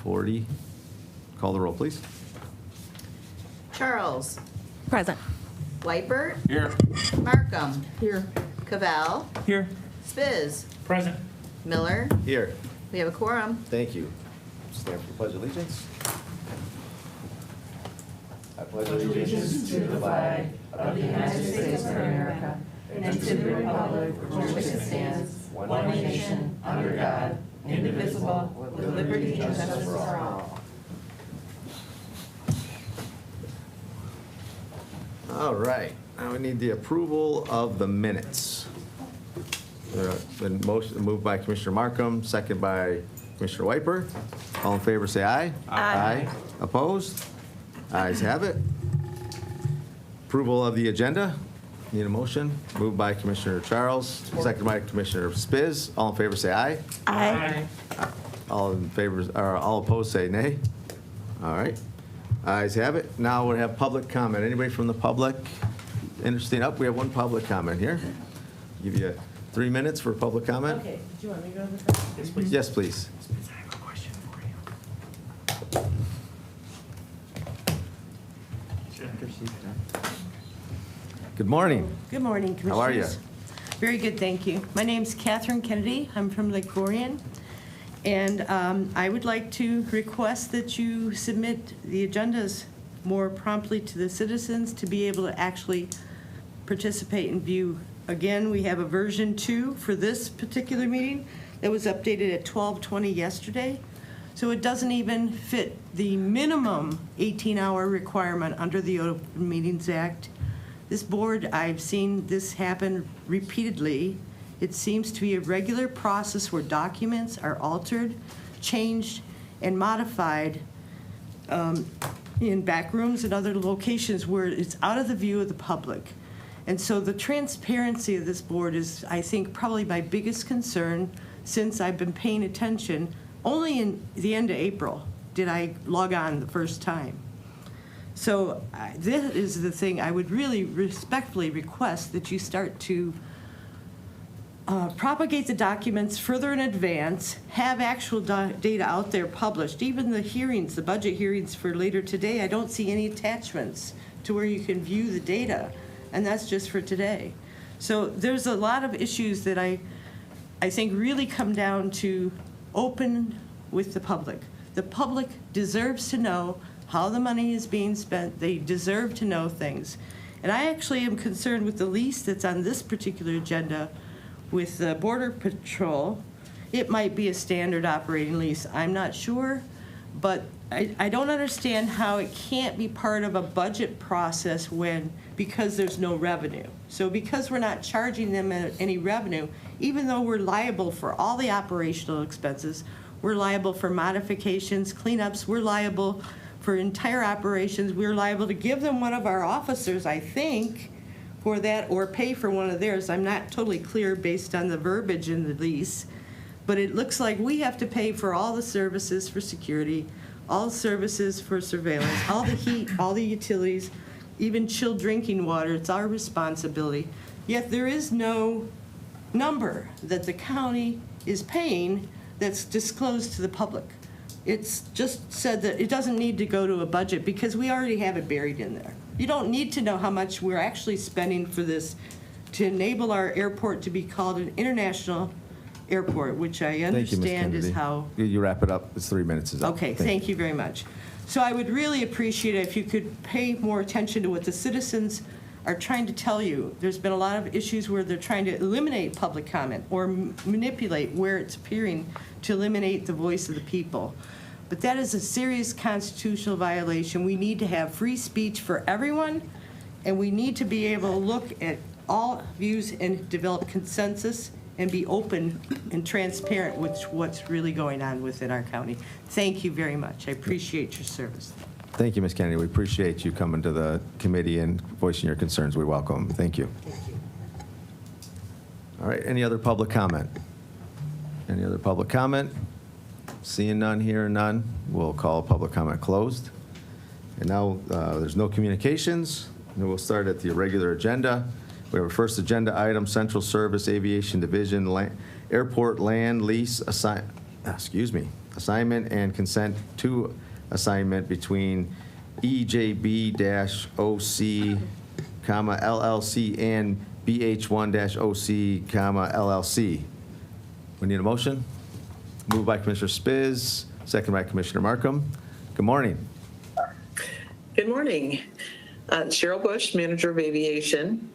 8:40. Call the roll, please. Charles. Present. Whitebird. Here. Markham. Here. Cavell. Here. Spiz. Present. Miller. Here. We have a quorum. Thank you. Stand for the Pledge of Allegiance. I pledge allegiance to the flag of the United States of America and to the republic for which it stands, one nation, under God, indivisible, with liberty and justice for all. All right, now we need the approval of the minutes. Been moved by Commissioner Markham, second by Commissioner Wiper. All in favor, say aye. Aye. Opposed? Ayes have it. Approval of the agenda. Need a motion? Moved by Commissioner Charles, second by Commissioner Spiz. All in favor, say aye. Aye. All in favor, or all opposed, say nay. All right. Ayes have it. Now we have public comment. Anybody from the public interested? We have one public comment here. Give you 3 minutes for public comment. Okay, do you want me to go to the first? Yes, please. Yes, please. I have a question for you. Good morning. Good morning, Commissioners. How are you? Very good, thank you. My name's Catherine Kennedy. I'm from Lake Orion. And I would like to request that you submit the agendas more promptly to the citizens to be able to actually participate and view. Again, we have a version 2 for this particular meeting that was updated at 12:20 yesterday. So it doesn't even fit the minimum 18-hour requirement under the Open Meetings Act. This board, I've seen this happen repeatedly. It seems to be a regular process where documents are altered, changed, and modified in back rooms and other locations where it's out of the view of the public. And so the transparency of this board is, I think, probably my biggest concern since I've been paying attention. Only in the end of April did I log on the first time. So this is the thing I would really respectfully request that you start to propagate the documents further in advance, have actual data out there published. Even the hearings, the budget hearings for later today, I don't see any attachments to where you can view the data, and that's just for today. So there's a lot of issues that I think really come down to open with the public. The public deserves to know how the money is being spent. They deserve to know things. And I actually am concerned with the lease that's on this particular agenda with the Border Patrol. It might be a standard operating lease. I'm not sure, but I don't understand how it can't be part of a budget process because there's no revenue. So because we're not charging them any revenue, even though we're liable for all the operational expenses, we're liable for modifications, cleanups, we're liable for entire operations, we're liable to give them one of our officers, I think, for that, or pay for one of theirs. I'm not totally clear based on the verbiage in the lease, but it looks like we have to pay for all the services for security, all the services for surveillance, all the heat, all the utilities, even chilled drinking water. It's our responsibility. Yet there is no number that the county is paying that's disclosed to the public. It's just said that it doesn't need to go to a budget because we already have it buried in there. You don't need to know how much we're actually spending for this to enable our airport to be called an international airport, which I Thank you, Ms. understand is Kennedy. how. You wrap it up. It's 3 minutes is up. Okay, thank you very much. So I would really appreciate it if you could pay more attention to what the citizens are trying to tell you. There's been a lot of issues where they're trying to eliminate public comment or manipulate where it's appearing to eliminate the voice of the people. But that is a serious constitutional violation. We need to have free speech for everyone, and we need to be able to look at all views and develop consensus and be open and transparent with what's really going on within our county. Thank you very much. I appreciate your service. Thank you, Ms. Kennedy. We appreciate you coming to the committee and voicing your concerns. We welcome. Thank you. Thank you. All right, any other public comment? Any other public comment? Seeing none, hearing none, we'll call public comment closed. And now there's no communications, and we'll start at the regular agenda. We have a first agenda item, Central Service Aviation Division Airport Land Lease assignment and consent to assignment between EJB-OC, LLC and BH1-OC, LLC. We need a motion. Moved by Commissioner Spiz, second by Commissioner Markham. Good morning. Good morning. Cheryl Bush, Manager of Aviation.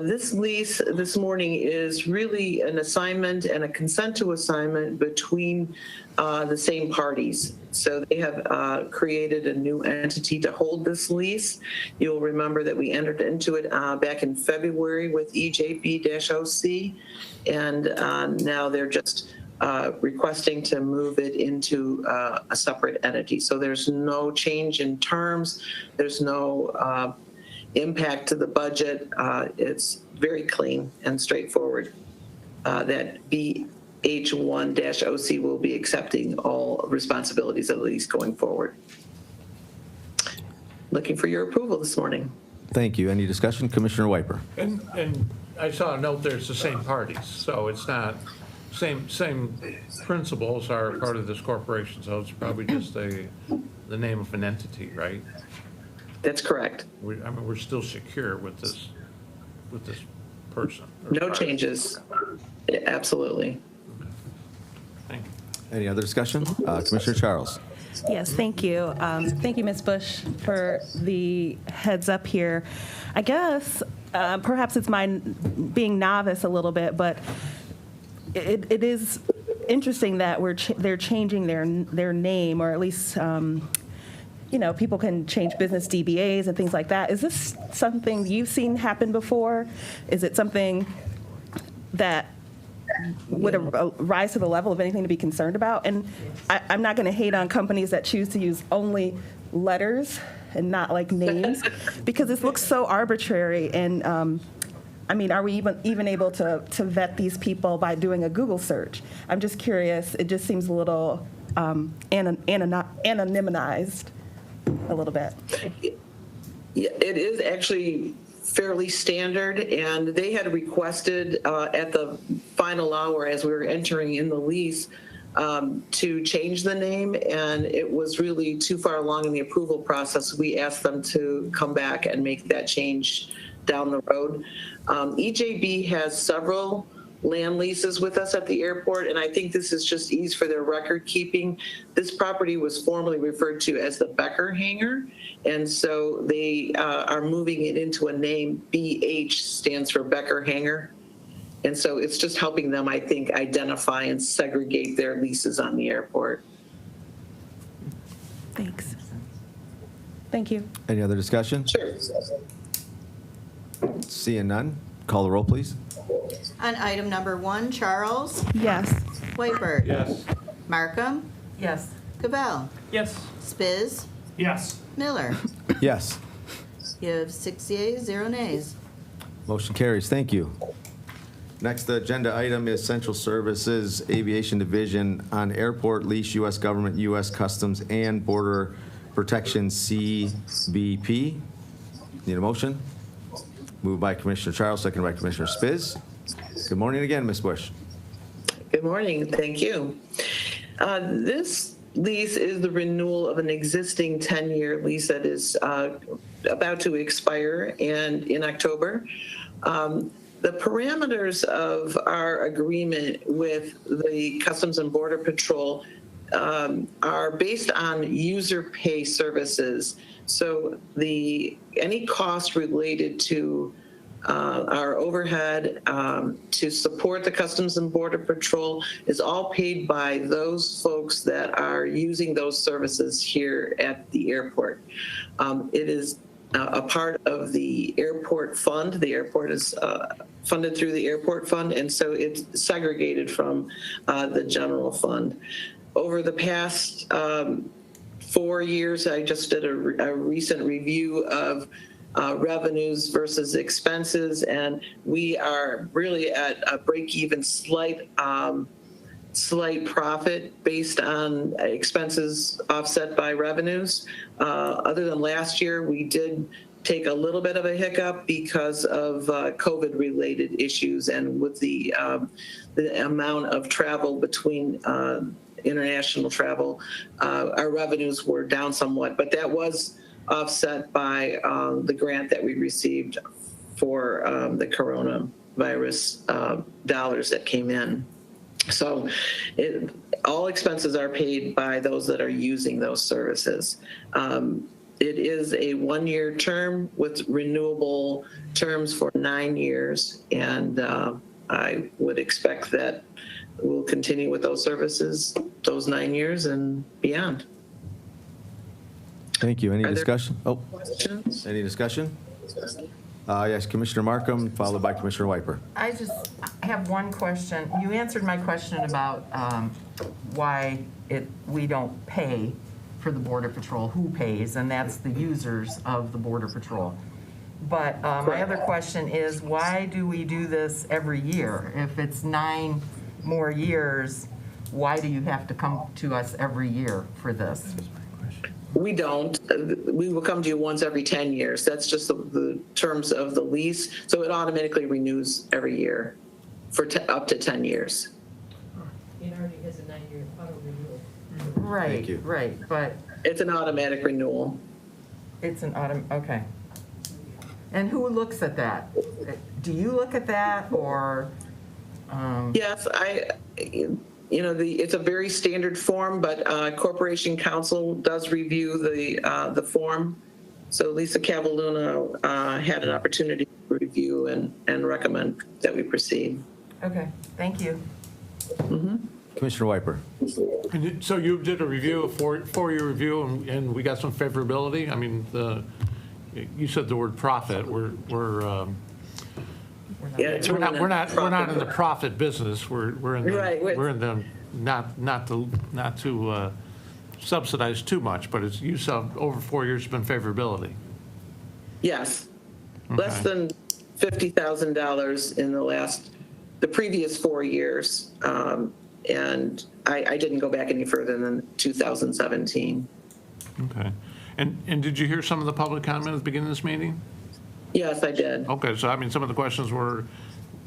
This lease this morning is really an assignment and a consent to assignment between the same parties. So they have created a new entity to hold this lease. You'll remember that we entered into it back in February with EJB-OC, and now they're just requesting to move it into a separate entity. So there's no change in terms. There's no impact to the budget. It's very clean and straightforward. That BH1-OC will be accepting all responsibilities of the lease going forward. Looking for your approval this morning. Thank you. Any discussion? Commissioner Wiper. And I saw a note there, it's the same parties, so it's not, same principles are part of this corporation, so it's probably just the name of an entity, right? That's correct. We're still secure with this person. or No party. changes. Absolutely. Thank you. Any other discussion? Commissioner Charles. Yes, thank you. Thank you, Ms. Bush, for the heads up here. I guess perhaps it's my being novice a little bit, but it is interesting that they're changing their name, or at least people can change business DBAs and things like that. Is this something you've seen happen before? Is it something that would rise to the level of anything to be concerned about? And I'm not going to hate on companies that choose to use only letters and not like names, because this looks so arbitrary. And are we even able to vet these people by doing a Google search? I'm just curious. It just seems a little anonymized a little bit. Yeah, it is actually fairly standard, and they had requested at the final hour as we were entering in the lease to change the name, and it was really too far along in the approval process. We asked them to come back and make that change down the road. EJB has several land leases with us at the airport, and I think this is just ease for their record keeping. This property was formerly referred to as the Becker Hangar, and so they are moving it into a name. BH stands for Becker Hangar, and so it's just helping them, I think, identify and segregate their leases on the airport. Thanks. Thank you. Any other discussion? Sure. Seeing none, call the roll, please. On item number 1, Charles, Yes. Wiper. Yes. Markham, Yes. Cabell, Yes. Spiz, Yes. Miller. Yes. You have 6 yeas, 0 nays. Motion carries. Thank you. Next agenda item is Central Services Aviation Division on Airport Lease, U.S. Government, U.S. Customs, and Border Protection, CBP. Need a motion? Moved by Commissioner Charles, second by Commissioner Spiz. Good morning again, Ms. Bush. Good morning. Thank you. This lease is the renewal of an existing 10-year lease that is about to expire and in October. The parameters of our agreement with the Customs and Border Patrol are based on user pay services. So any cost related to our overhead to support the Customs and Border Patrol is all paid by those folks that are using those services here at the airport. It is a part of the airport fund. The airport is funded through the airport fund, and so it's segregated from the general fund. Over the past 4 years, I just did a recent review of revenues versus expenses, and we are really at a break-even slight profit based on expenses offset by revenues. Other than last year, we did take a little bit of a hiccup because of COVID-related issues, and with the amount of travel between international travel, our revenues were down somewhat, but that was offset by the grant that we received for the coronavirus dollars that came in. So all expenses are paid by those that are using those services. It is a one-year term with renewable terms for 9 years, and I would expect that we'll continue with those services those 9 years and beyond. Thank you. Any Are there discussion? Oh, questions? any discussion? Yes, Commissioner Markham, followed by Commissioner Wiper. I just have one question. You answered my question about why we don't pay for the Border Patrol, who pays, and that's the users of the Border Patrol. But my other question is, why do we do this every year? If it's 9 more years, why do you have to come to us every year for this? We don't. We will come to you once every 10 years. That's just the terms of the lease. So it automatically renews every year for up to 10 years. It already has a 9-year auto renewal. Right, Thank you. right, but It's an automatic renewal. it's an okay. And who looks at that? Do you look at that, or? Yes, it's a very standard form, but Corporation Counsel does review the form. So Lisa Cavalluna had an opportunity to review and recommend that we proceed. Okay, thank you. Commissioner Wiper. And so you did a review, a four-year review, and we got some favorability? I mean, you said the word profit. We're Yeah, it's We're really not in the profit business. We're in the, Right, we're in the not to subsidize too much, but it's, you saw over 4 years has been favorability. Yes, less than $50,000 in the previous 4 years, and I didn't go back any further than 2017. Okay. And did you hear some of the public comment at the beginning of this meeting? Yes, I did. Okay, so I mean, some of the questions were,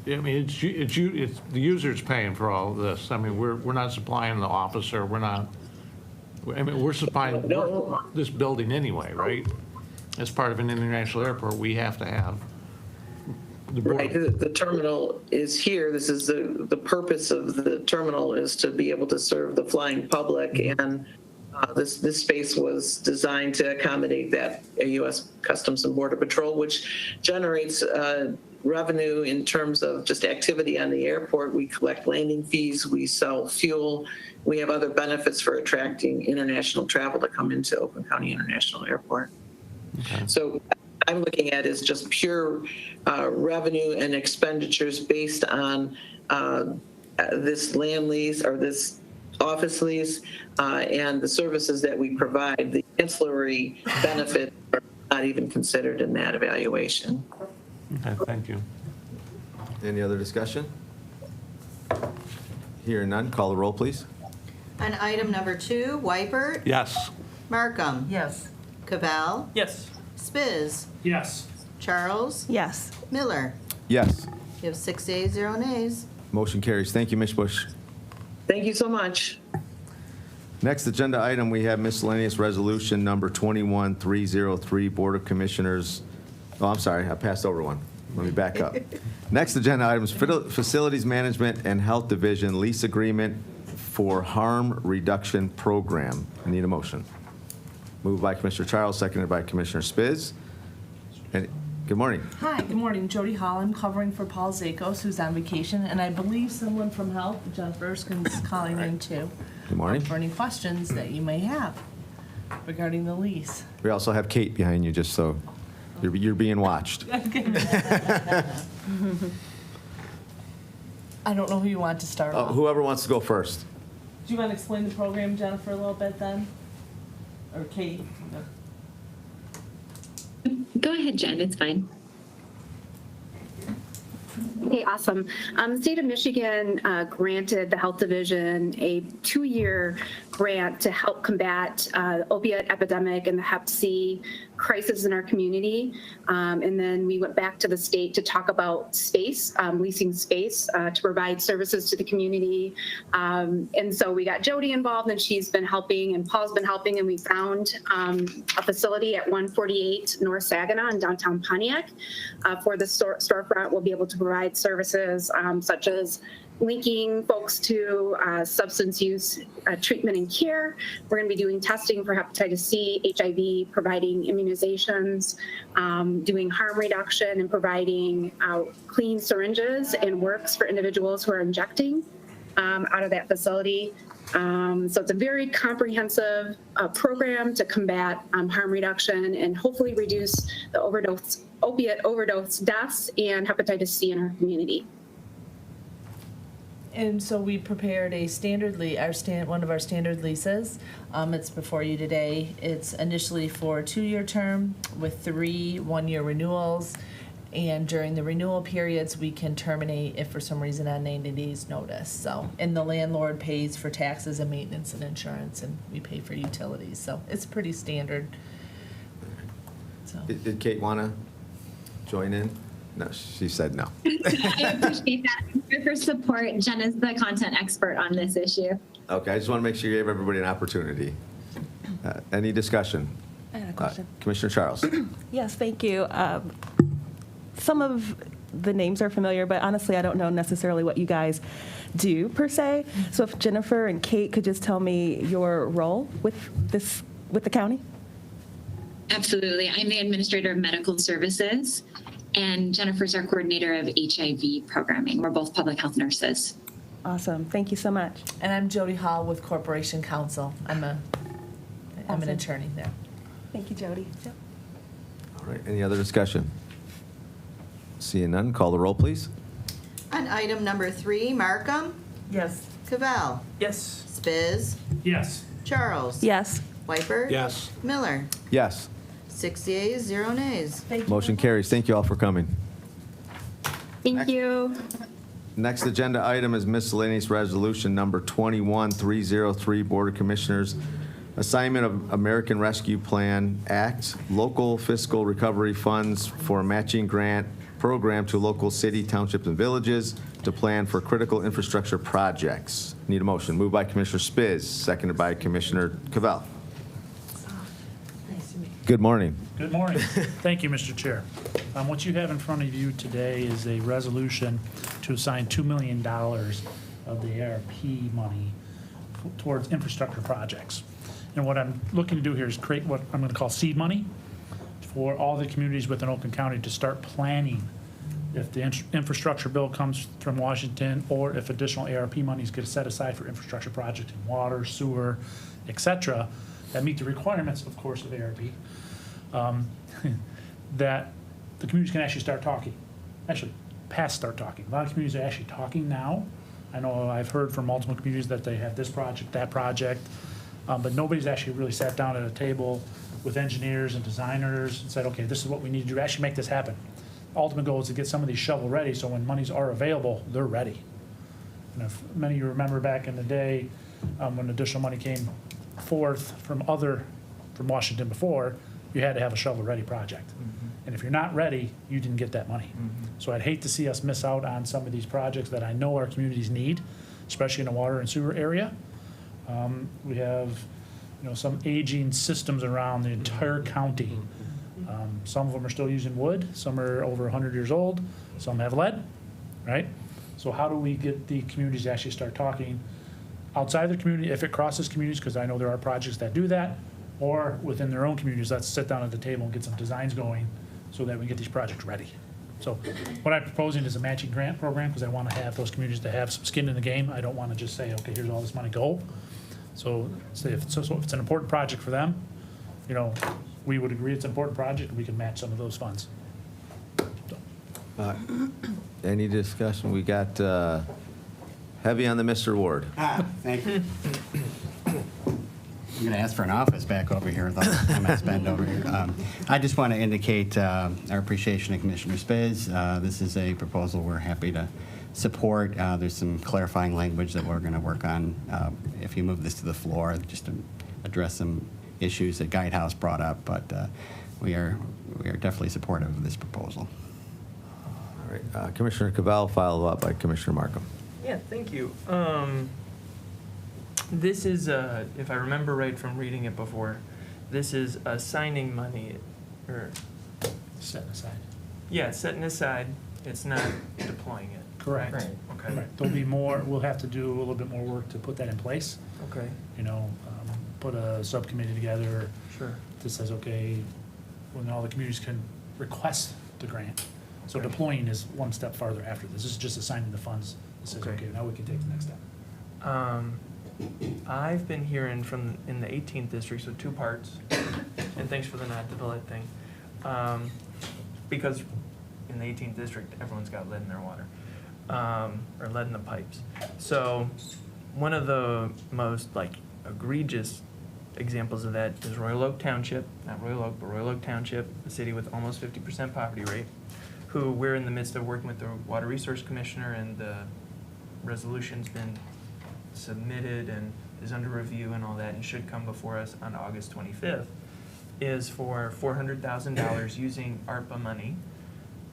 I mean, it's the user's paying for all of this. I mean, we're not supplying the officer. We're supplying this building anyway, right? As part of an international airport, we have to have the Right, the terminal is here. This is the purpose of the terminal is to be able to serve the flying public, and this space was designed to accommodate that U.S. Customs and Border Patrol, which generates revenue in terms of just activity on the airport. We collect landing fees, we sell fuel, we have other benefits for attracting international travel to come into Oakland County International Airport. Okay. So I'm looking at is just pure revenue and expenditures based on this land lease or this office lease and the services that we provide. The ancillary benefits are not even considered in that evaluation. Okay, thank you. Any other discussion? Hearing none, call the roll, please. On item number 2, Wypert, Yes. Markham, Yes. Cavell, Yes. Spiz, Yes. Charles, Yes. Miller. Yes. You have 6 yeas, 0 nays. Motion carries. Thank you, Ms. Bush. Thank you so much. Next agenda item, we have miscellaneous resolution number 21303, Board of Commissioners. Oh, I'm sorry, I passed over one. Let me back up. Next agenda item is Facilities Management and Health Division lease agreement for harm reduction program. I need a motion. Moved by Commissioner Charles, seconded by Commissioner Spiz. And good morning. Hi, good morning. Jody Holland covering for Paul Zakos, who's on vacation, and I believe someone from Health, Jennifer Erskine's calling in too. Good morning. For any questions that you may have regarding the lease. We also have Kate behind you, just so you're being watched. I don't know who you want to start off. Whoever wants to go first. Do you want to explain the program, Jennifer, a little bit then? Or Kate? Go ahead, Jen, it's fine. Okay, awesome. The state of Michigan granted the Health Division a 2-year grant to help combat opiate epidemic and the Hep C crisis in our community. And then we went back to the state to talk about space, leasing space to provide services to the community. And so we got Jody involved, and she's been helping, and Paul's been helping, and we found a facility at 148 North Saginaw in downtown Pontiac. For the storefront, we'll be able to provide services such as linking folks to substance use treatment and care. We're going to be doing testing for hepatitis C, HIV, providing immunizations, doing harm reduction, and providing clean syringes and works for individuals who are injecting out of that facility. So it's a very comprehensive program to combat harm reduction and hopefully reduce the opiate overdose deaths and hepatitis C in our community. And so we prepared a standard one of our standard leases. It's before you today. It's initially for a 2-year term with 3 one-year renewals. And during the renewal periods, we can terminate if for some reason on 90 days notice. So, and the landlord pays for taxes and maintenance and insurance, and we pay for utilities. So it's pretty standard. So. Did Kate want to join in? No, she said no. I appreciate that. Thank you for support. Jen is the content expert on this issue. Okay, I just want to make sure you gave everybody an opportunity. Any discussion? I had a question. Commissioner Charles. Yes, thank you. Some of the names are familiar, but honestly, I don't know necessarily what you guys do per se. So if Jennifer and Kate could just tell me your role with the county. Absolutely. I'm the administrator of medical services, and Jennifer's our coordinator of HIV programming. We're both public health nurses. Awesome. Thank you so much. And I'm Jody Hall with Corporation Counsel. I'm an attorney there. Thank you, Jody. Yep. All right, any other discussion? Seeing none, call the roll, please. On item number 3, Markham, Yes. Cavell, Yes. Spiz, Yes. Charles. Yes. Whiteford. Yes. Miller. Yes. 6 yeas, 0 nays. Thank you. Motion carries. Thank you all for coming. Thank you. Next agenda item is miscellaneous resolution number 21303, Board of Commissioners, assignment of American Rescue Plan Act, local fiscal recovery funds for a matching grant program to local city, townships, and villages to plan for critical infrastructure projects. Need a motion. Moved by Commissioner Spiz, seconded by Commissioner Cavell. Good morning. Good morning. Thank you, Mr. Chair. What you have in front of you today is a resolution to assign $2 million of the ARP money towards infrastructure projects. And what I'm looking to do here is create what I'm going to call seed money for all the communities within Oakland County to start planning if the infrastructure bill comes from Washington, or if additional ARP monies get set aside for infrastructure projects in water, sewer, et cetera, that meet the requirements, of course, of ARP, that the communities can actually start talking. Actually, past start talking. A lot of communities are actually talking now. I know I've heard from multiple communities that they have this project, that project, but nobody's actually really sat down at a table with engineers and designers and said, okay, this is what we need to do to actually make this happen. Ultimate goal is to get some of these shovel ready, so when monies are available, they're ready. And if many of you remember back in the day, when additional money came forth from Washington before, you had to have a shovel-ready project. And if you're not ready, you didn't get that money. So I'd hate to see us miss out on some of these projects that I know our communities need, especially in the water and sewer area. We have, some aging systems around the entire county. Some of them are still using wood, some are over 100 years old, some have lead, right? So how do we get the communities to actually start talking outside the community, if it crosses communities, because I know there are projects that do that, or within their own communities, let's sit down at the table and get some designs going so that we get these projects ready. So what I'm proposing is a matching grant program, because I want to have those communities to have some skin in the game. I don't want to just say, okay, here's all this money, go. So if it's an important project for them, we would agree it's an important project, and we can match some of those funds. Any discussion? We got heavy on the Mr. Ward. Thank you. I'm going to ask for an office back over here with all the time I spend over here. I just want to indicate our appreciation to Commissioner Spiz. This is a proposal we're happy to support. There's some clarifying language that we're going to work on if you move this to the floor, just to address some issues that Guidehouse brought up. But we are definitely supportive of this proposal. All right, Commissioner Cavell, followed up by Commissioner Markham. Yeah, thank you. This is, if I remember right from reading it before, this is assigning money, or, Set aside. yeah, it's setting aside, it's not deploying it. Correct. Right. Okay. Right. There'll be more, we'll have to do a little bit more work to put that in place. Okay, Put a subcommittee together sure. that says, okay, when all the communities can request the grant. So Okay. deploying is one step farther after this. This is just assigning the funds. It says, Okay. okay, now we can take the next step. I've been hearing in the 18th district, so two parts, and thanks for the nod to the lead thing. Because in the 18th district, everyone's got lead in their water, or lead in the pipes. So one of the most egregious examples of that is Royal Oak Township, not Royal Oak, but Royal Oak Township, a city with almost 50% poverty rate, who we're in the midst of working with the Water Resource Commissioner, and the resolution's been submitted and is under review and all that, and should come before us on August 25th, is for $400,000 using ARPA money,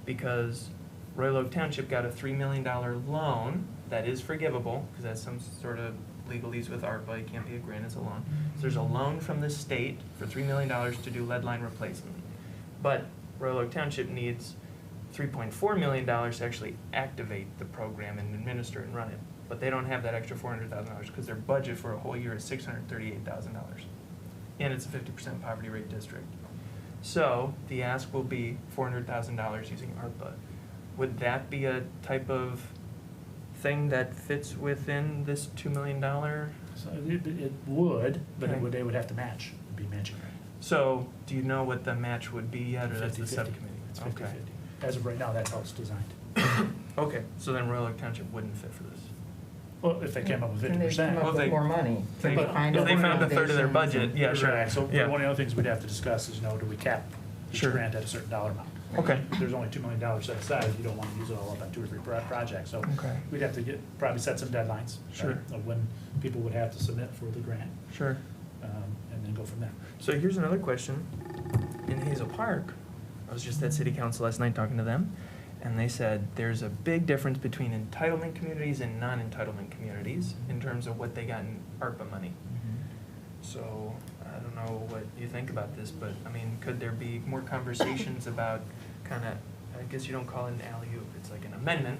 because Royal Oak Township got a $3 million loan that is forgivable, because that's some sort of legalese with ARPA. It can't be a grant, it's a loan. So there's a loan from the state for $3 million to do lead line replacement. But Royal Oak Township needs $3.4 million to actually activate the program and administer and run it. But they don't have that extra $400,000 because their budget for a whole year is $638,000. And it's a 50% poverty rate district. So the ask will be $400,000 using ARPA. Would that be a type of thing that fits within this $2 million? So it would, but Okay. they would have to match, it'd be matching grant. So do you know what the match would be yet, or that's the 50-50. subcommittee? It's 50-50. Okay. As of right now, that's how it's designed. Okay, so then Royal Oak Township wouldn't fit for this. Well, if they came up with Can they 50%. come up Well, with they- more money? They- to find if they found a third of their accommodations budget, yeah, sure. Right, so Yeah. one of the other things we'd have to discuss is, do we cap each Sure. grant at a certain dollar amount? Okay. If there's only $2 million set aside, you don't want to use it all up on 2 or 3 projects. So Okay. we'd have to probably set some deadlines. Sure. Right, of when people would have to submit for the grant, Sure. and then go from there. So here's another question. In Hazel Park, I was just at city council last night talking to them, and they said there's a big difference between entitlement communities and non-entitlement communities in terms of what they got in ARPA money. So I don't know what you think about this, but I mean, could there be more conversations about kind of, I guess you don't call it an alley-oop, it's like an amendment.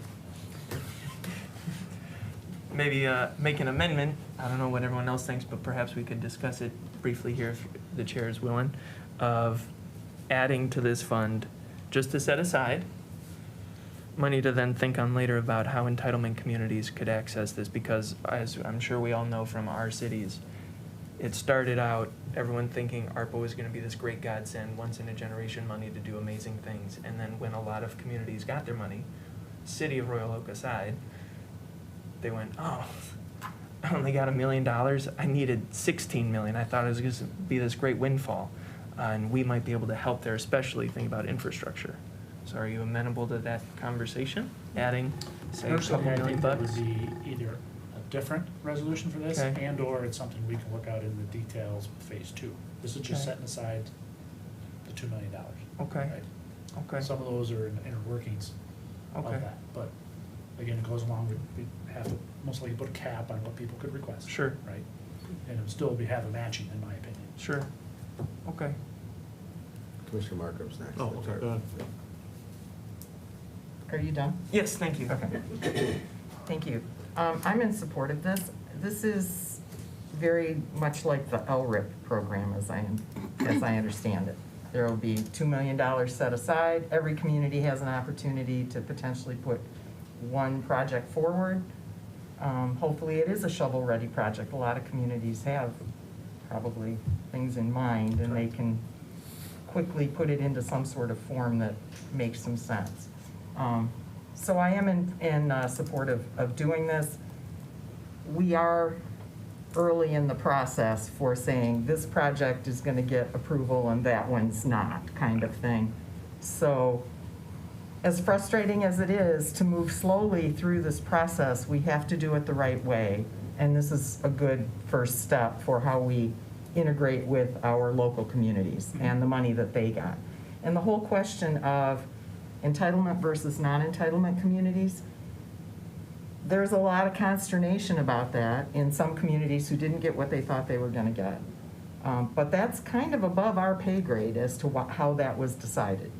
Maybe make an amendment. I don't know what everyone else thinks, but perhaps we could discuss it briefly here if the chair is willing, of adding to this fund just to set aside money to then think on later about how entitlement communities could access this, because as I'm sure we all know from our cities, it started out everyone thinking ARPA was going to be this great godsend, once in a generation money to do amazing things. And then when a lot of communities got their money, city of Royal Oak aside, they went, oh, I only got $1 million. I needed 16 million. I thought it was going to be this great windfall. And we might be able to help there, especially think about infrastructure. So are you amenable to that conversation? Adding, say, a couple Personally, I million think that bucks? would be either a different resolution for this, Okay. and/or it's something we can work out in the details with phase 2. This is just Okay. setting aside the $2 million. Okay. Right? Okay. Some of those are in inner workings of Okay. that, but again, it goes along, we have to most likely put a cap on what people could request. Sure. Right? And it would still have a matching, in my opinion. Sure. Okay. Commissioner Markup's next. Oh, okay, go ahead. Are you done? Yes, thank you. Okay. Thank you. I'm in support of this. This is very much like the LRIP program as I understand it. There will be $2 million set aside. Every community has an opportunity to potentially put one project forward. Hopefully it is a shovel-ready project. A lot of communities have probably things in mind, and they can quickly put it into some sort of form that makes some sense. So I am in support of doing this. We are early in the process for saying this project is going to get approval and that one's not, kind of thing. So as frustrating as it is to move slowly through this process, we have to do it the right way. And this is a good first step for how we integrate with our local communities and the money that they got. And the whole question of entitlement versus non-entitlement communities, there's a lot of consternation about that in some communities who didn't get what they thought they were going to get. But that's kind of above our pay grade as to how that was decided.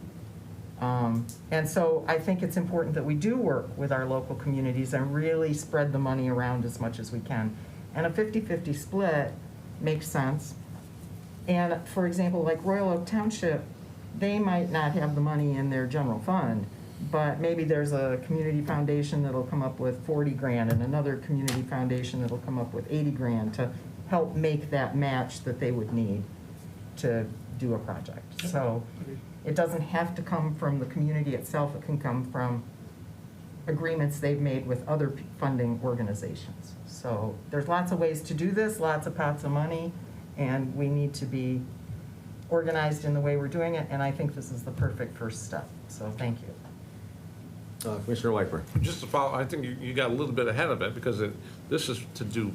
And so I think it's important that we do work with our local communities and really spread the money around as much as we can. And a 50-50 split makes sense. And for example, like Royal Oak Township, they might not have the money in their general fund, but maybe there's a community foundation that'll come up with 40 grand and another community foundation that'll come up with 80 grand to help make that match that they would need to do a project. So it doesn't have to come from the community itself. It can come from agreements they've made with other funding organizations. So there's lots of ways to do this, lots of pots of money, and we need to be organized in the way we're doing it, and I think this is the perfect first step. So thank you. Commissioner Wiper. Just to follow, I think you got a little bit ahead of it because this is to do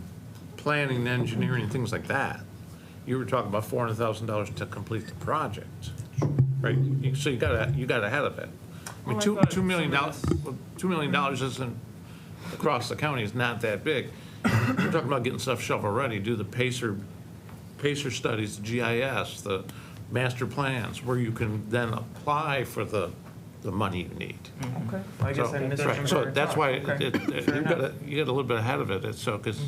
planning, engineering, things like that. You were talking about $400,000 to complete the project, right? So you got ahead of it. I mean, $2 million isn't across the county is not that big. We're talking about getting stuff shovel ready, do the pacer studies, the GIS, the master plans, where you can then apply for the money you need. Okay. I guess I missed Right, so that's why Okay. you got a little bit ahead of it. It's so because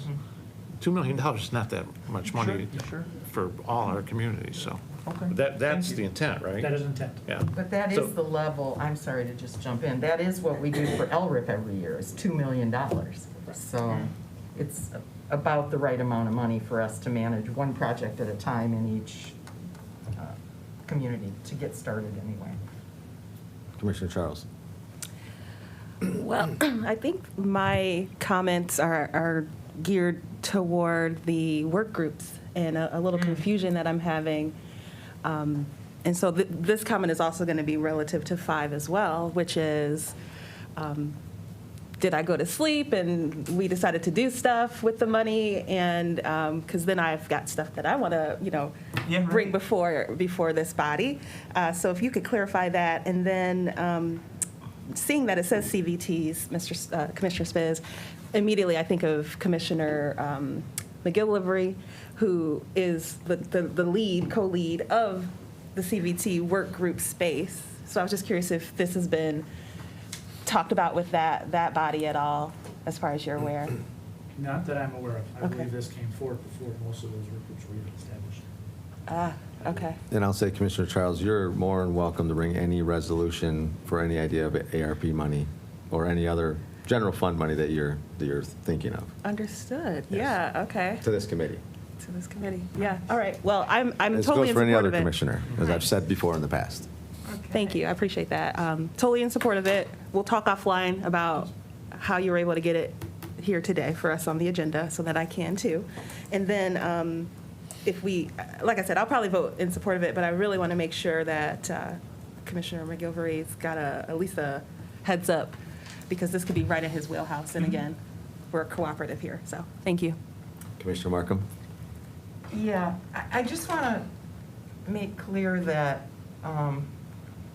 $2 million is not that much money Sure. for all our communities. So Okay. that's the intent, right? That is intent. Yeah. But that So- is the level, I'm sorry to just jump in, that is what we do for LRIP every year, is $2 million. So it's about the right amount of money for us to manage one project at a time in each community to get started anyway. Commissioner Charles. Well, I think my comments are geared toward the work groups and a little confusion that I'm having. And so this comment is also going to be relative to 5 as well, which is, did I go to sleep and we decided to do stuff with the money? And because then I've got stuff that I want to, bring before this body. So if you could clarify that, and then seeing that it says CVTs, Commissioner Spiz, immediately I think of Commissioner McGillivray, who is the lead, co-lead of the CVT work group space. So I was just curious if this has been talked about with that body at all, as far as you're aware. Not that I'm aware of. I Okay. believe this came forward before most of those work groups were even established. Okay. And I'll say, Commissioner Charles, you're more than welcome to bring any resolution for any idea of ARP money or any other general fund money that you're thinking of Understood. Yeah, okay. to this committee. To this committee. Yeah, all right. Well, I'm This totally goes in for any support other of it. commissioner, as I've said before in the past. Thank you. I appreciate that. Totally in support of it. We'll talk offline about how you were able to get it here today for us on the agenda so that I can too. And then if we, like I said, I'll probably vote in support of it, but I really want to make sure that Commissioner McGillivray's got at least a heads up, because this could be right in his wheelhouse. And again, we're cooperative here. So thank you. Commissioner Markham? Yeah, I just want to make clear that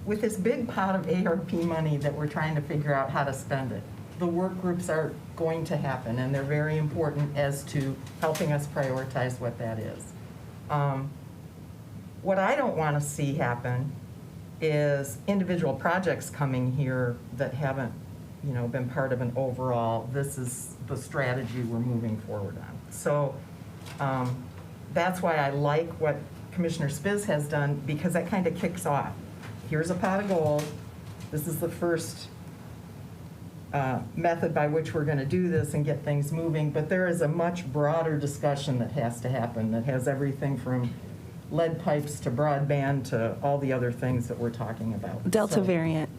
with this big pot of ARP money that we're trying to figure out how to spend it, the work groups are going to happen, and they're very important as to helping us prioritize what that is. What I don't want to see happen is individual projects coming here that haven't, been part of an overall, this is the strategy we're moving forward on. So that's why I like what Commissioner Spiz has done, because that kind of kicks off. Here's a pot of gold. This is the first method by which we're going to do this and get things moving, but there is a much broader discussion that has to happen that has everything from lead pipes to broadband to all the other things that we're talking about. Delta So- variant.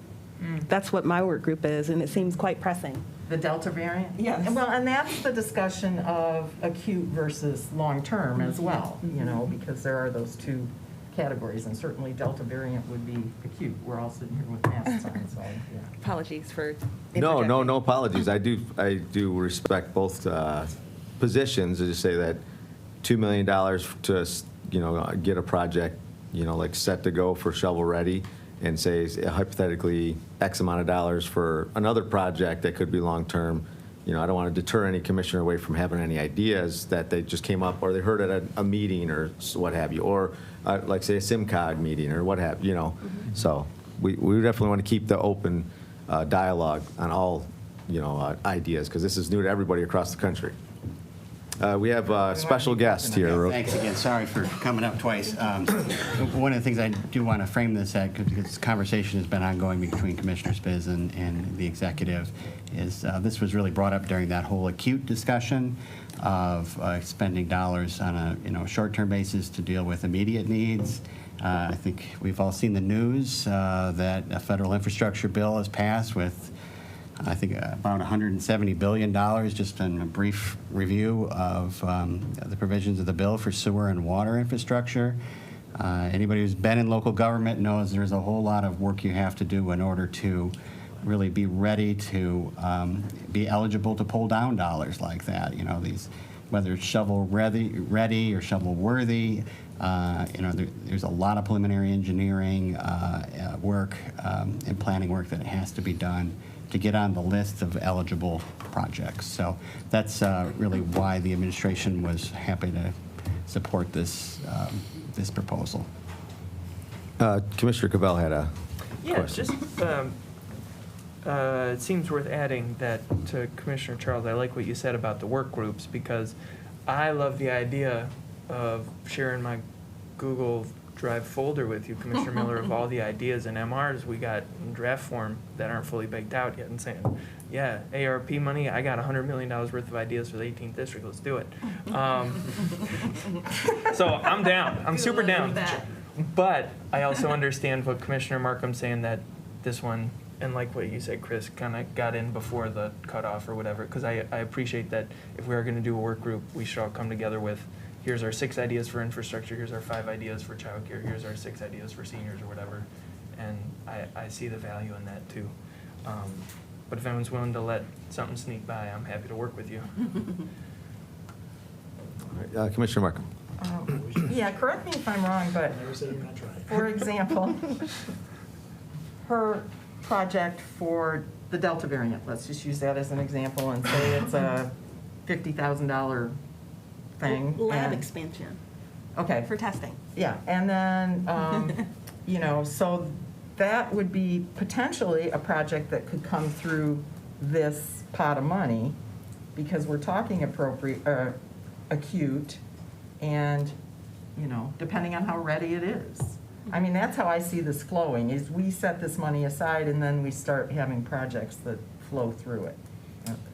That's what my work group is, and it seems quite pressing. The Delta variant? Yes. Well, and that's the discussion of acute versus long-term as well, because there are those two categories, and certainly Delta variant would be acute. We're all sitting here with masks on, so, yeah. Apologies for No apologies. I do respect both positions. I just say that $2 million to, get a project, like set to go for shovel ready, and say hypothetically X amount of dollars for another project that could be long-term. I don't want to deter any commissioner away from having any ideas that they just came up or they heard at a meeting or what have you, or like say a SIMCOG meeting or what have you. So we definitely want to keep the open dialogue on all ideas, because this is new to everybody across the country. We have a special guest here. Thanks again. Sorry for coming up twice. One of the things I do want to frame this at, because this conversation has been ongoing between Commissioner Spiz and the executive, is this was really brought up during that whole acute discussion of spending dollars on a short-term basis to deal with immediate needs. I think we've all seen the news that a federal infrastructure bill has passed with, I think, about $170 billion, just in a brief review of the provisions of the bill for sewer and water infrastructure. Anybody who's been in local government knows there's a whole lot of work you have to do in order to really be ready to be eligible to pull down dollars like that. These, whether it's shovel ready or shovel worthy, there's a lot of preliminary engineering work and planning work that has to be done to get on the list of eligible projects. So that's really why the administration was happy to support this this proposal. Commissioner Cavell had a question. It seems worth adding that to Commissioner Charles, I like what you said about the work groups, because I love the idea of sharing my Google Drive folder with you, Commissioner Miller, of all the ideas and MRs we got in draft form that aren't fully baked out yet, and saying, yeah, ARP money, I got $100 million worth of ideas for the 18th district, let's do it. So I'm down, I'm super down. But I also understand what Commissioner Markham's saying, that this one, and like what you said, Chris, kind of got in before the cutoff or whatever, because I appreciate that if we are going to do a work group, we should all come together with, here's our 6 ideas for infrastructure, here's our 5 ideas for childcare, here's our 6 ideas for seniors or whatever. And I see the value in that too. But if anyone's willing to let something sneak by, I'm happy to work with you. Commissioner Markham. Yeah, correct me if I'm wrong, but for example, her project for the Delta variant, let's just use that as an example and say it's a $50,000 thing. lab and- expansion Okay. for testing. Yeah, and then, so that would be potentially a project that could come through this pot of money, because we're talking acute, and, depending on how ready it is. I mean, that's how I see this flowing, is we set this money aside and then we start having projects that flow through it.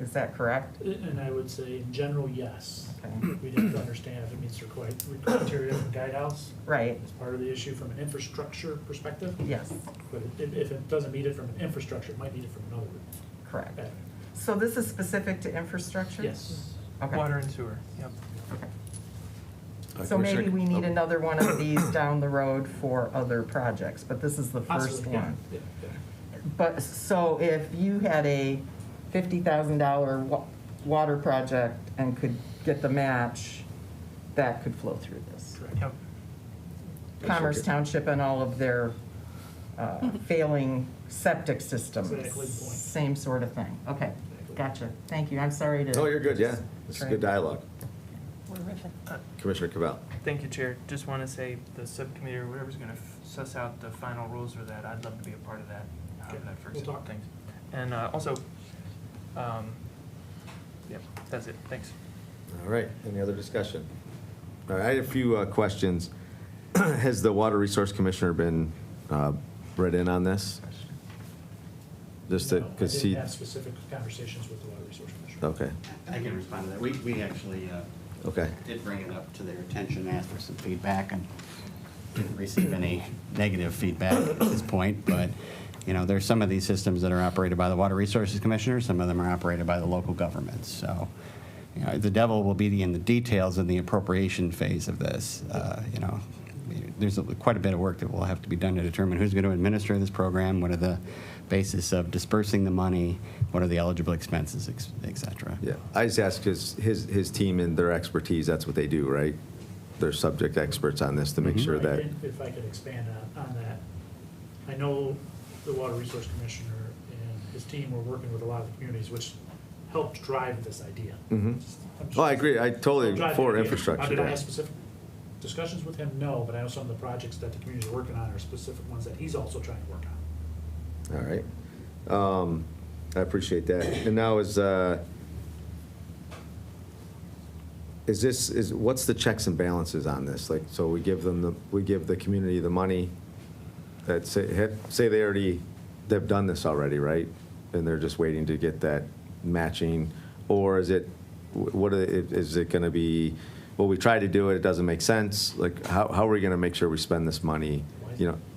Is that correct? And I would say, in general, yes. Okay. We'd have to understand if it meets the criteria from Guidehouse. Right, It's part of the issue from an infrastructure perspective. yes, But if it doesn't meet it from an infrastructure, it might meet it from another correct. avenue. So this is specific to infrastructure? Yes. Okay. Water and sewer, yep. So maybe Commissioner- we need another one of these down the road for other projects, but this is the first Possibly, yeah, one. yeah. But, so if you had a $50,000 water project and could get the match, that could flow through this. Yep. Commerce Township and all of their failing septic systems. Exactly the point. Same sort of thing. Okay, gotcha. Thank you. I'm sorry to. Oh, you're good, yeah. This is good dialogue. Commissioner Cavell. Thank you, Chair. Just want to say the subcommittee or whatever's going to suss out the final rules for that, I'd love to be a part of that. That first We'll talk. things. And also, yep, that's it. Thanks. All right, any other discussion? All right, I had a few questions. Has the Water Resource Commissioner been read in on this? Just to, No, because I he, didn't have specific conversations with the Water Resource Commissioner. okay, I can respond to that. We actually okay. did bring it up to their attention, asked for some feedback, and didn't receive any negative feedback at this point. But, there's some of these systems that are operated by the Water Resources Commissioner, some of them are operated by the local governments. So, the devil will be in the details in the appropriation phase of this. there's quite a bit of work that will have to be done to determine who's going to administer this program, what are the basis of dispersing the money, what are the eligible expenses, et cetera. Yeah, I just asked because his team and their expertise, that's what they do, right? They're subject experts on this to make sure that, If I could expand on that, I know the Water Resource Commissioner and his team were working with a lot of the communities, which helped drive this idea. oh, I agree, I totally Helped drive the for idea. infrastructure. Did I yeah. have specific discussions with him? No, but I know some of the projects that the communities are working on are specific ones that he's also trying to work on. All right. I appreciate that. And now what's the checks and balances on this? Like, so we give the community the money that say they've done this already, right? And they're just waiting to get that matching, or is it going to be, well, we tried to do it, it doesn't make sense. Like, how are we going to make sure we spend this money,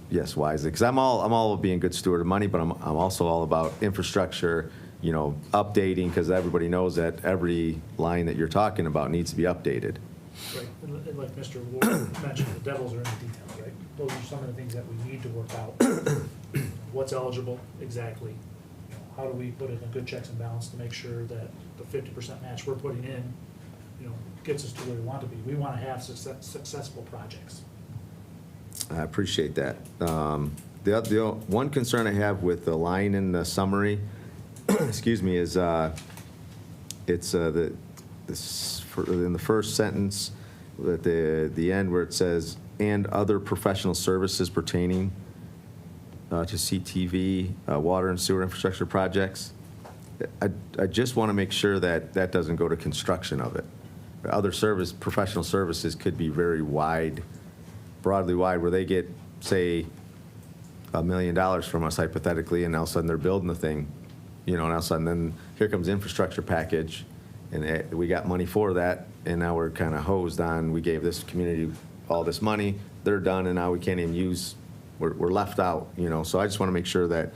yes, wisely? Because I'm all being good steward of money, but I'm also all about infrastructure, updating, because everybody knows that every line that you're talking about needs to be updated. Right, and like Mr. Ward mentioned, the devils are in the details, right? Those are some of the things that we need to work out. What's eligible exactly? How do we put it in good checks and balance to make sure that the 50% match we're putting in, gets us to where we want to be? We want to have successful projects. I appreciate that. The one concern I have with the line in the summary, excuse me, is it's in the first sentence at the end where it says, and other professional services pertaining to CTV, water and sewer infrastructure projects. I just want to make sure that that doesn't go to construction of it. Other professional services could be very broadly wide, where they get, say, $1 million from us hypothetically, and all of a sudden they're building the thing, and all of a sudden then here comes the infrastructure package, and we got money for that, and now we're kind of hosed on, we gave this community all this money, they're done, and now we can't even use, we're left out, So I just want to make sure that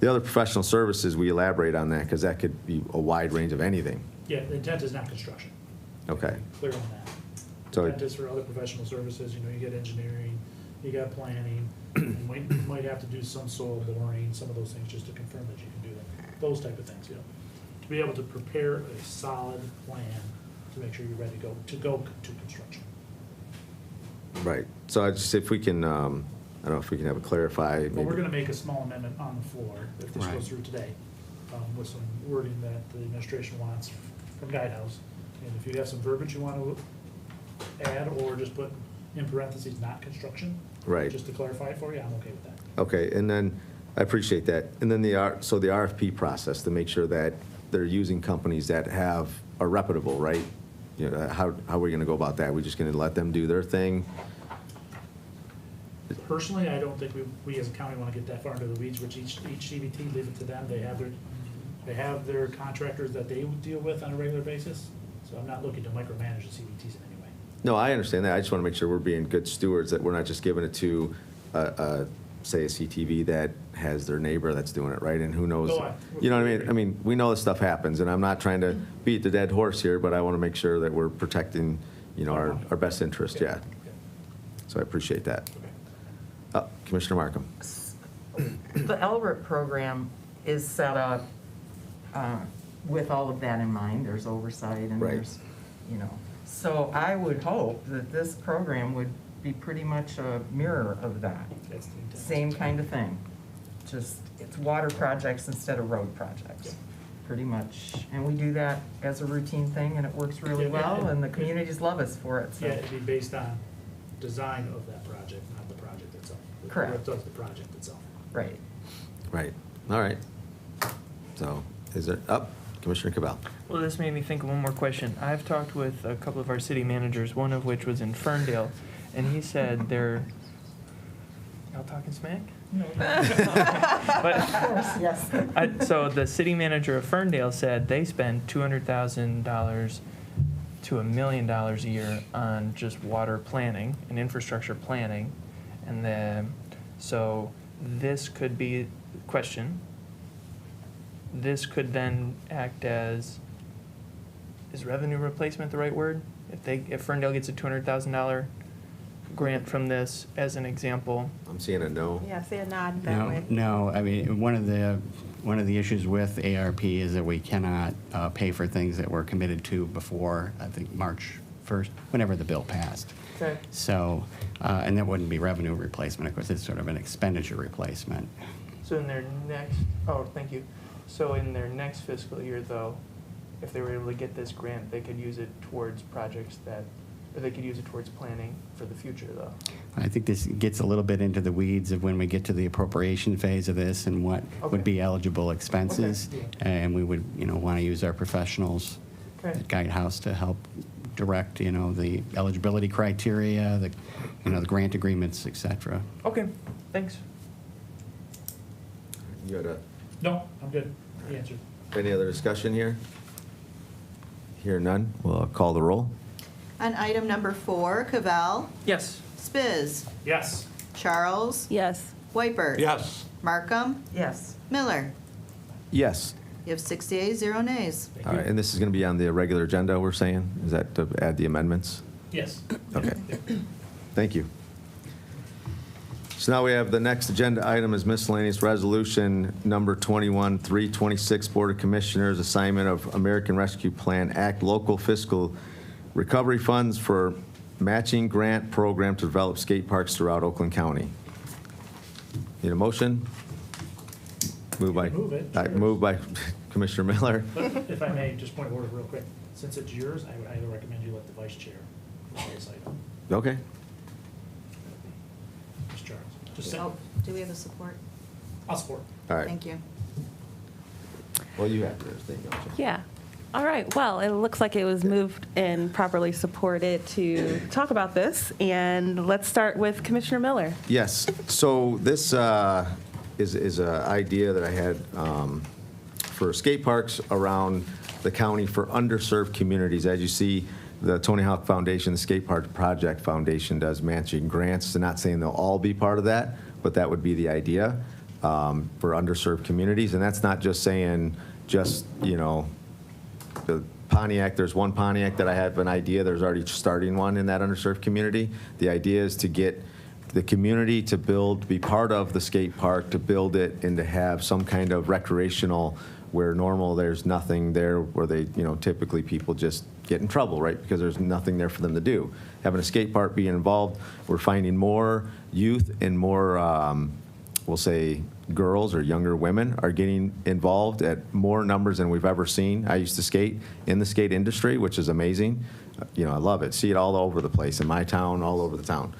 the other professional services, we elaborate on that, because that could be a wide range of anything. Yeah, the intent is not construction. Okay. Clear on that. So- The intent is for other professional services, you get engineering, you got planning, you might have to do some soil boring, some of those things, just to confirm that you can do them, those type of things, To be able to prepare a solid plan to make sure you're ready to go to construction. Right. So if we can, I don't know if we can have a clarify. Well, maybe- we're gonna make a small amendment on the floor, if this Right. goes through today, with some wording that the administration wants from Guidehouse. And if you have some verbiage you want to add, or just put in parentheses, not construction. Right. Just to clarify it for you, I'm okay with that. Okay, and then, I appreciate that. And then the RFP process, to make sure that they're using companies that are reputable, right? How are we gonna go about that? We just gonna let them do their thing? Personally, I don't think we as a county want to get that far into the weeds, which each CVT, leave it to them. They have their contractors that they deal with on a regular basis, so I'm not looking to micromanage the CVTs in any way. No, I understand that. I just wanna make sure we're being good stewards, that we're not just giving it to, say, a CTV that has their neighbor that's doing it, right? And who knows? Oh, You know what I mean? I mean, we know this stuff happens, and I'm not trying to beat the dead horse here, but I wanna make sure that we're protecting, our best interest, yeah. So I appreciate that. Commissioner Markham. The LRIP program is set up with all of that in mind. There's oversight and Right. there's, So I would hope that this program would be pretty much a mirror of that. That's the intent. Same kind of thing. Just, it's water projects instead of road projects, pretty much. And we do that as a routine thing, and it works really Yeah, well, and the communities love us for it, Yeah, so. it'd be based on design of that project, not the project itself. Correct. What does the project itself. Right. Right, all right. So, is it up? Commissioner Cabell. Well, this made me think of one more question. I've talked with a couple of our city managers, one of which was in Ferndale, and he said they're, y'all talking smack? No. But, Of course, yes. so the city manager of Ferndale said they spend $200,000 to $1 million a year on just water planning and infrastructure planning. And then, so this could be, question, this could then act as, is revenue replacement the right word? If Ferndale gets a $200,000 grant from this as an example. I'm seeing a no. Yeah, say a nod that way. No, I mean, one of the issues with ARP is that we cannot pay for things that were committed to before, I think, March 1st, whenever the bill passed. Okay. So, and that wouldn't be revenue replacement, of course, it's sort of an expenditure replacement. So in their next, oh, thank you. So in their next fiscal year, though, if they were able to get this grant, they could use it towards projects that, or they could use it towards planning for the future, though. I think this gets a little bit into the weeds of when we get to the appropriation phase of this and what would be eligible expenses. Okay. And we would, want to use our professionals Okay. at Guidehouse to help direct, the eligibility criteria, the grant agreements, et cetera. Okay, thanks. You got No, I'm good. You answered. any other discussion here? Hear none, we'll call the roll. On item number 4, Cavell. Yes. Spiz. Yes. Charles. Yes. Whitebird. Yes. Markham. Yes. Miller. Yes. You have 6 yeas, 0 nays. Thank All you. right, and this is going to be on the regular agenda, we're saying? Is that to add the amendments? Yes. Okay. Thank you. So now we have the next agenda item is miscellaneous resolution number 21-326, Board of Commissioners, assignment of American Rescue Plan Act local fiscal recovery funds for matching grant program to develop skate parks throughout Oakland County. Need a motion? Moved by, Move it, sure. moved by Commissioner Miller. But if I may, just point of order real quick. Since it's yours, I would highly recommend you let the vice chair call this item. Okay. Ms. Charles. Just say, Oh, do we have a support? I'll support. All right. Thank you. Well, you have yours, thank you. Yeah. All right. Well, it looks like it was moved and properly supported to talk about this. And let's start with Commissioner Miller. Yes, so this is an idea that I had for skate parks around the county for underserved communities. As you see, the Tony Hawk Foundation, the Skate Park Project Foundation does matching grants. So not saying they'll all be part of that, but that would be the idea for underserved communities. And that's not just saying the Pontiac, there's one Pontiac that I have an idea, there's already starting one in that underserved community. The idea is to get the community to be part of the skate park, to build it and to have some kind of recreational where normal there's nothing there where they, typically people just get in trouble, right? Because there's nothing there for them to do. Having a skate park being involved, we're finding more youth and more, we'll say, girls or younger women are getting involved at more numbers than we've ever seen. I used to skate in the skate industry, which is amazing. I love it. See it all over the place in my town, all over the town.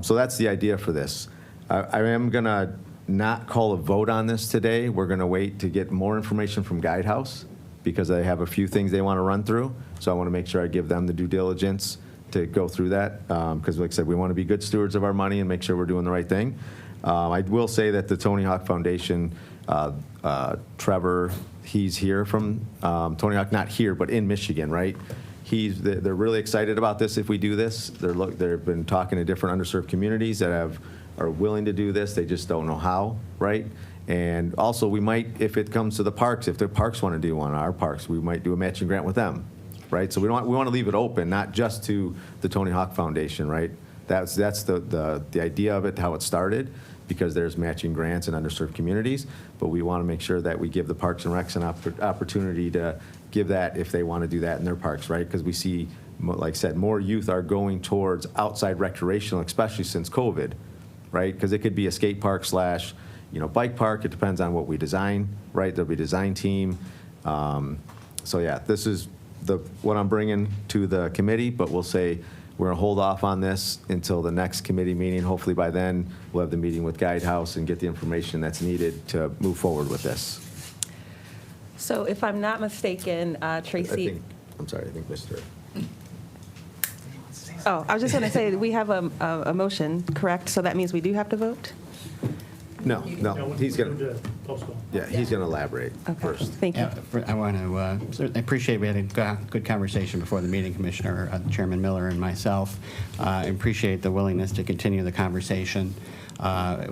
So that's the idea for this. I am going to not call a vote on this today. We're going to wait to get more information from Guidehouse because they have a few things they want to run through. So I want to make sure I give them the due diligence to go through that because, like I said, we want to be good stewards of our money and make sure we're doing the right thing. I will say that the Tony Hawk Foundation, Trevor, he's here from Tony Hawk, not here, but in Michigan, right? They're really excited about this if we do this. They've been talking to different underserved communities that are willing to do this. They just don't know how, right? And also we might, if it comes to the parks, if the parks want to do one, our parks, we might do a matching grant with them, right? So we want to leave it open, not just to the Tony Hawk Foundation, right? That's the idea of it, how it started, because there's matching grants in underserved communities, but we want to make sure that we give the Parks and Recs an opportunity to give that if they want to do that in their parks, right? Because we see, like I said, more youth are going towards outside recreational, especially since COVID, right? Because it could be a skate park / bike park. It depends on what we design, right? There'll be a design team. So yeah, this is what I'm bringing to the committee, but we'll say we're going to hold off on this until the next committee meeting. Hopefully by then, we'll have the meeting with Guidehouse and get the information that's needed to move forward with this. So if I'm not mistaken, Tracy. I think Mr. Oh, I was just going to say, we have a motion, correct? So that means we do have to vote? No, he's going to to, postpone. yeah, he's going to elaborate first. Thank you. I want to certainly appreciate we had a good conversation before the meeting, Commissioner, Chairman Miller and myself. I appreciate the willingness to continue the conversation.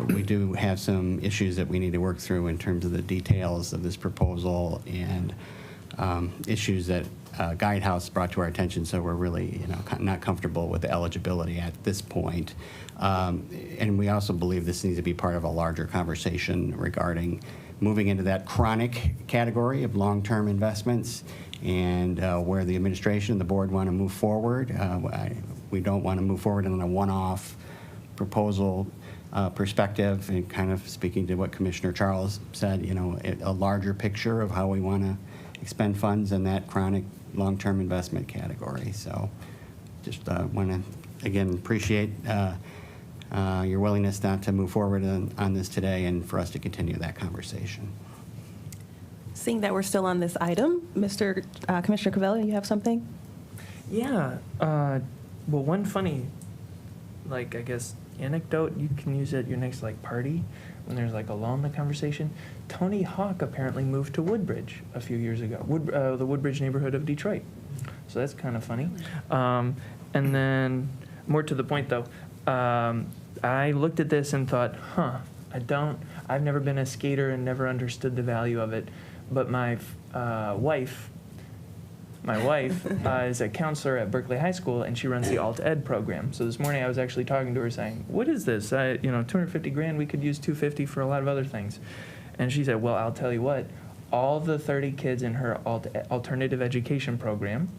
We do have some issues that we need to work through in terms of the details of this proposal and issues that guidehouse brought to our attention, so we're really, not comfortable with the eligibility at this point. And we also believe this needs to be part of a larger conversation regarding moving into that chronic category of long-term investments, and where the administration and the board want to move forward. We don't want to move forward on a one-off proposal perspective, and kind of speaking to what Commissioner Charles said, a larger picture of how we want to expend funds in that chronic long-term investment category. So just want to, again, appreciate your willingness to move forward on this today, and for us to continue that conversation. Seeing that we're still on this item, Commissioner Covello, you have something? Yeah. Well, one funny, I guess, anecdote you can use at your next party when there's a lull in the conversation. Tony Hawk apparently moved to Woodbridge a few years ago, the Woodbridge neighborhood of Detroit. So that's kind of funny. And then more to the point though, I looked at this and thought, I've never been a skater and never understood the value of it. But my wife is a counselor at Berkeley High School, and she runs the Alt Ed program. So this morning I was actually talking to her saying, what is this? $250,000, we could use $250 for a lot of other things. And she said, well, I'll tell you what, all the 30 kids in her alternative education program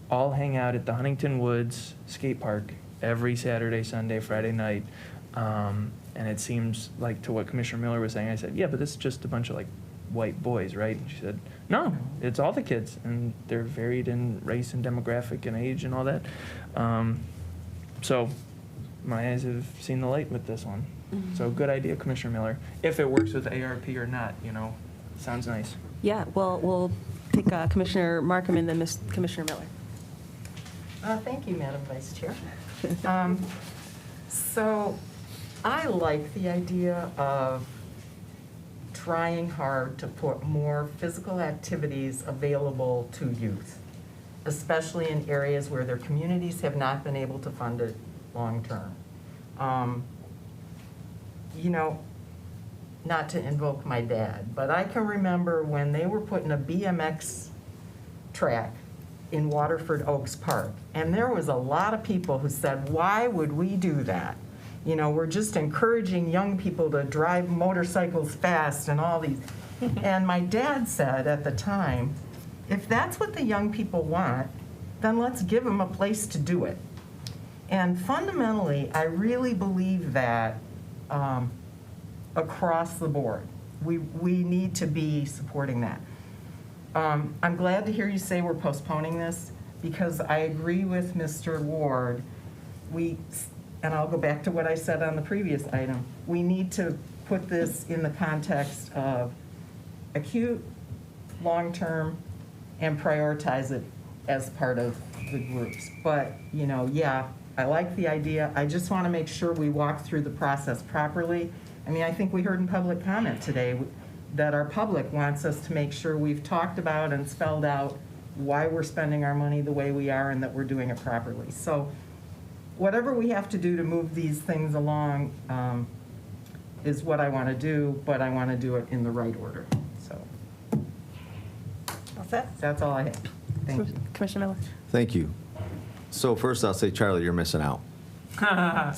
all hang out at the Huntington Woods skate park every Saturday, Sunday, Friday night. And it seems like, to what Commissioner Miller was saying, I said, yeah, but this is just a bunch of white boys, right? And she said, no, it's all the kids, and they're varied in race and demographic and age and all that. So my eyes have seen the light with this one. So good idea, Commissioner Miller. If it works with ARP or not, sounds nice. Yeah, well, we'll take Commissioner Markham and then Commissioner Miller. Thank you, Madam Vice Chair. So I like the idea of trying hard to put more physical activities available to youth, especially in areas where their communities have not been able to fund it long-term. Not to invoke my dad, but I can remember when they were putting a BMX track in Waterford Oaks Park, and there was a lot of people who said, why would we do that? We're just encouraging young people to drive motorcycles fast and all these. And my dad said at the time, if that's what the young people want, then let's give them a place to do it. And fundamentally, I really believe that across the board, we need to be supporting that. I'm glad to hear you say we're postponing this, because I agree with Mr. Ward. And I'll go back to what I said on the previous item. We need to put this in the context of acute, long-term, and prioritize it as part of the groups. But, yeah, I like the idea. I just want to make sure we walk through the process properly. I think we heard in public comment today that our public wants us to make sure we've talked about and spelled out why we're spending our money the way we are and that we're doing it properly. So whatever we have to do to move these things along is what I want to do, but I want to do it in the right order. So that's all I have. Thank you. Commissioner Miller. Thank you. So first I'll say, Charlie, you're missing out. Gotta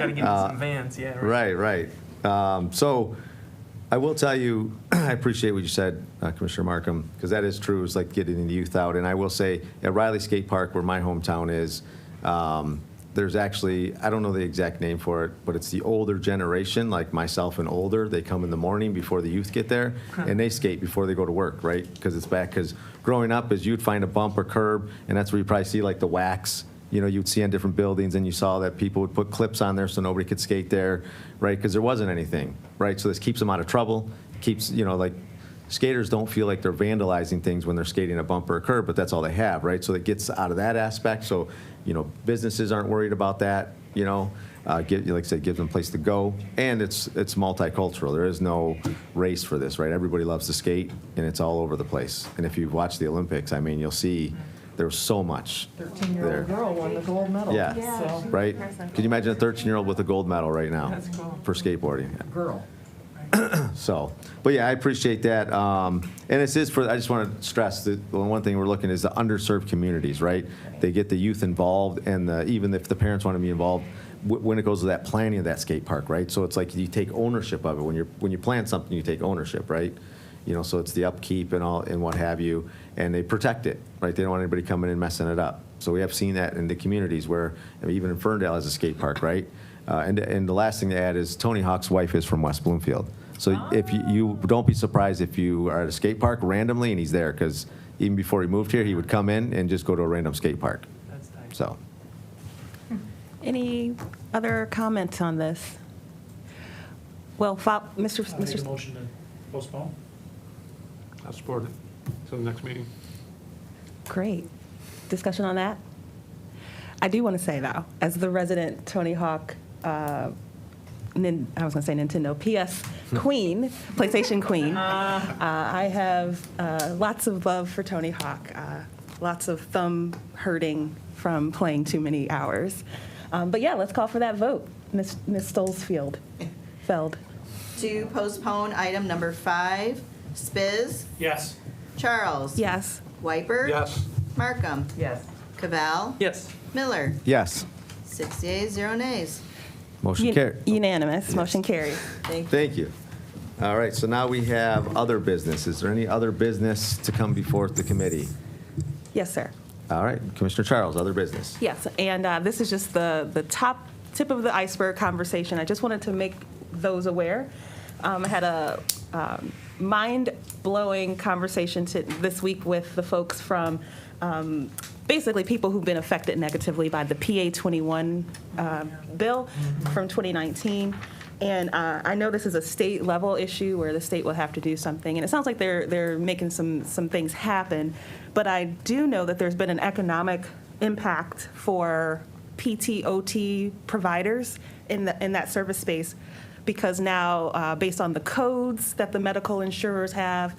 give me some vans, yeah. Right. So I will tell you, I appreciate what you said, Commissioner Markham, because that is true. It's like getting the youth out. And I will say, at Riley Skate Park, where my hometown is, there's actually, I don't know the exact name for it, but it's the older generation, like myself and older. They come in the morning before the youth get there, and they skate before they go to work, right? Because growing up, as you'd find a bump or curb, and that's where you probably see the wax, you'd see on different buildings, and you saw that people would put clips on there so nobody could skate there, right? Because there wasn't anything, right? So this keeps them out of trouble, keeps, skaters don't feel like they're vandalizing things when they're skating a bump or a curb, but that's all they have, right? So it gets out of that aspect. So, businesses aren't worried about that, like I said, gives them a place to go. And it's multicultural. There is no race for this, right? Everybody loves to skate, and it's all over the place. And if you've watched the Olympics, you'll see there's so much 13-year-old girl won the gold medal. Yeah, So. right? Can you imagine a 13-year-old with a gold medal right now for skateboarding? Girl. So, but yeah, I appreciate that. And this is for, I just want to stress that the one thing we're looking is the underserved communities, right? They get the youth involved, and even if the parents want to be involved, when it goes to that planning of that skate park, right? So it's like you take ownership of it. When you plan something, you take ownership, right? So it's the upkeep and all and what have you, and they protect it, right? They don't want anybody coming in messing it up. So we have seen that in the communities where, even in Ferndale has a skate park, right? And the last thing to add is Tony Hawk's wife is from West Bloomfield. So if you don't be surprised if you are at a skate park randomly and he's there, because even before he moved here, he would come in and just go to a random skate park. That's nice. So, Any other comments on this? Well, I'll make a Mr. motion to postpone. I support it. Till the next meeting. Great. Discussion on that? I do want to say, though, as the resident Tony Hawk, I was going to say Nintendo, PS queen, PlayStation queen, I have lots of love for Tony Hawk, lots of thumb hurting from playing too many hours. But yeah, let's call for that vote. Ms. Stolzfeld. Feld. To postpone item number 5, Spiz, Yes. Charles. Yes. Wiper. Yes. Markham. Yes. Cavell. Yes. Miller. yes, 6 yeas, 0 nays. motion carried. Unanimous. Motion carries. Thank you. Thank you. All right, so now we have other business. Is there any other business to come before the committee? Yes, sir. All right, Commissioner Charles, other business. Yes, and this is just the tip of the iceberg conversation. I just wanted to make those aware. I had a mind-blowing conversation this week with the folks from basically people who've been affected negatively by the PA 21 bill from 2019. And I know this is a state level issue where the state will have to do something. And it sounds like they're making some things happen. But I do know that there's been an economic impact for PT, OT providers in that service space, because now, based on the codes that the medical insurers have,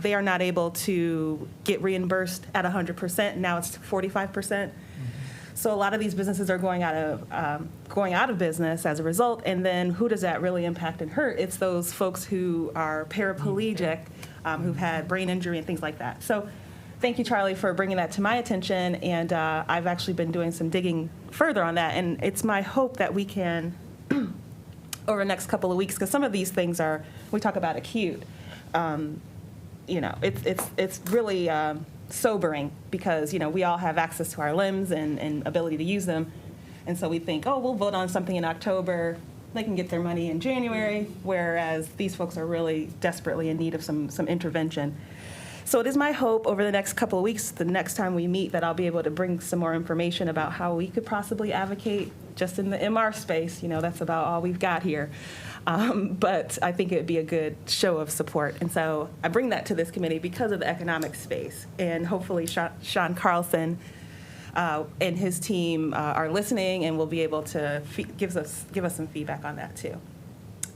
they are not able to get reimbursed at 100%. Now it's 45%. So a lot of these businesses are going out of business as a result. And then who does that really impact and hurt? It's those folks who are paraplegic, who've had brain injury and things like that. So thank you, Charlie, for bringing that to my attention. And I've actually been doing some digging further on that. And it's my hope that we can, over the next couple of weeks, because some of these things are, we talk about acute, it's really sobering, because, we all have access to our limbs and ability to use them. And so we think, we'll vote on something in October. They can get their money in January, whereas these folks are really desperately in need of some intervention. So it is my hope over the next couple of weeks, the next time we meet, that I'll be able to bring some more information about how we could possibly advocate just in the MR space. That's about all we've got here. But I think it would be a good show of support. And so I bring that to this committee because of the economic space. And hopefully Sean Carlson and his team are listening and will be able to give us some feedback on that too.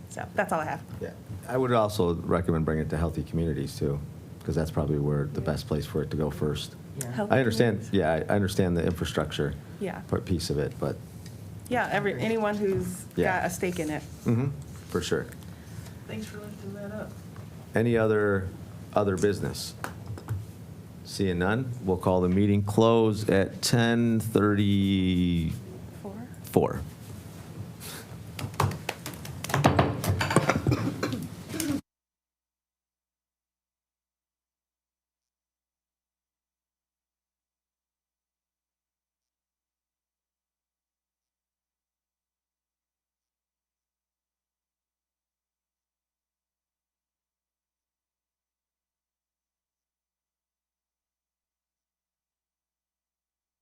So that's all I have. Yeah, I would also recommend bringing it to Healthy Communities too, because that's probably where the best place for it to go first. Healthy I understand. communities. Yeah, I understand the infrastructure piece of it, but Yeah, anyone who's got a stake in it. for sure. Thanks for lifting that up. Any other business? Seeing none, we'll call the meeting closed at 10:34.